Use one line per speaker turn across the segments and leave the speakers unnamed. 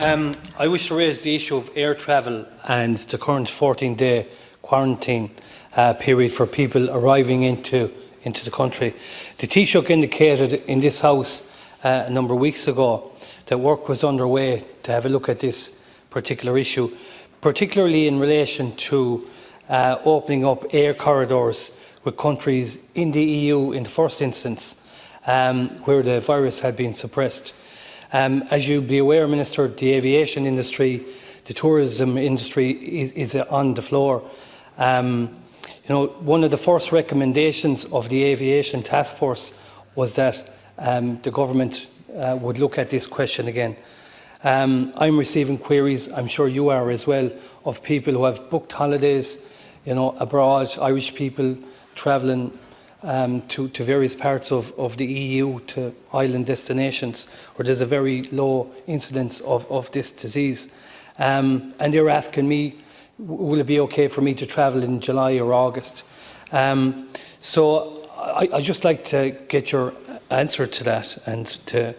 I wish to raise the issue of air travel and the current 14-day quarantine period for people arriving into the country. The Taoiseach indicated in this House a number of weeks ago that work was underway to have a look at this particular issue, particularly in relation to opening up air corridors with countries in the EU in the first instance, where the virus had been suppressed. As you'll be aware, Minister, the aviation industry, the tourism industry is on the floor. One of the first recommendations of the Aviation Task Force was that the government would look at this question again. I'm receiving queries, I'm sure you are as well, of people who have booked holidays, abroad, Irish people travelling to various parts of the EU, to island destinations where there's a very low incidence of this disease. And they're asking me, will it be okay for me to travel in July or August? So I'd just like to get your answer to that and to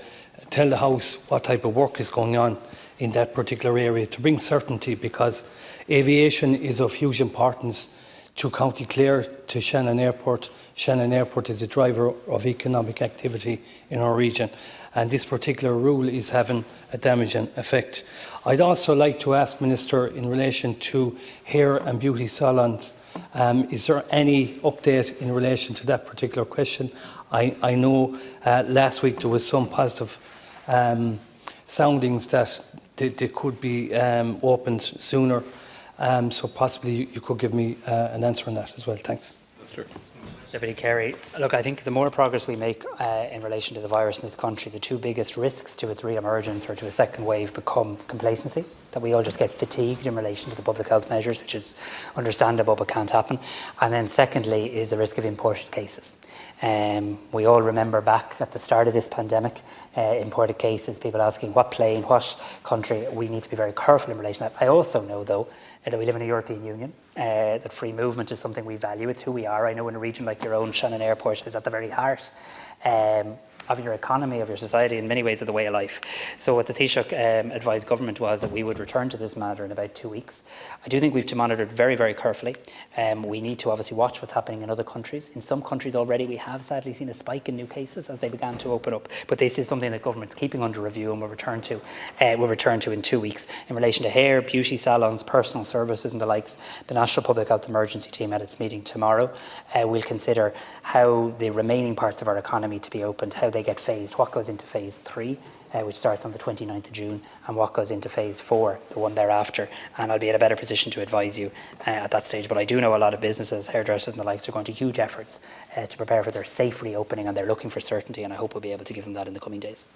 tell the House what type of work is going on in that particular area to bring certainty, because aviation is of huge importance to County Clare, to Shannon Airport. Shannon Airport is a driver of economic activity in our region, and this particular rule is having a damaging effect. I'd also like to ask Minister in relation to hair and beauty salons, is there any update in relation to that particular question? I know last week there was some positive soundings that they could be opened sooner, so possibly you could give me an answer on that as well. Thanks.
Sure.
Deputy Carey, look, I think the more progress we make in relation to the virus in this country, the two biggest risks to its re-emergence or to a second wave become complacency, that we all just get fatigued in relation to the public health measures, which is understandable but can't happen. And then secondly is the risk of imported cases. We all remember back at the start of this pandemic, imported cases, people asking what plane, what country. We need to be very careful in relation to that. I also know, though, that we live in a European Union, that free movement is something we value. It's who we are. I know in a region like your own, Shannon Airport is at the very heart of your economy, of your society, in many ways of the way of life. So what the Taoiseach advised government was that we would return to this matter in about 2 weeks. I do think we have to monitor it very, very carefully. We need to obviously watch what's happening in other countries. In some countries already we have sadly seen a spike in new cases as they began to open up. But this is something that government's keeping under review and will return to in 2 weeks. In relation to hair, beauty salons, personal services and the likes, the National Public Health Emergency Team at its meeting tomorrow will consider how the remaining parts of our economy to be opened, how they get phased, what goes into phase 3, which starts on the 29th of June, and what goes into phase 4, the one thereafter. And I'll be in a better position to advise you at that stage. But I do know a lot of businesses, hairdressers and the likes, are going to huge efforts to prepare for their safe reopening, and they're looking for certainty, and I hope we'll be able to give them that in the coming days.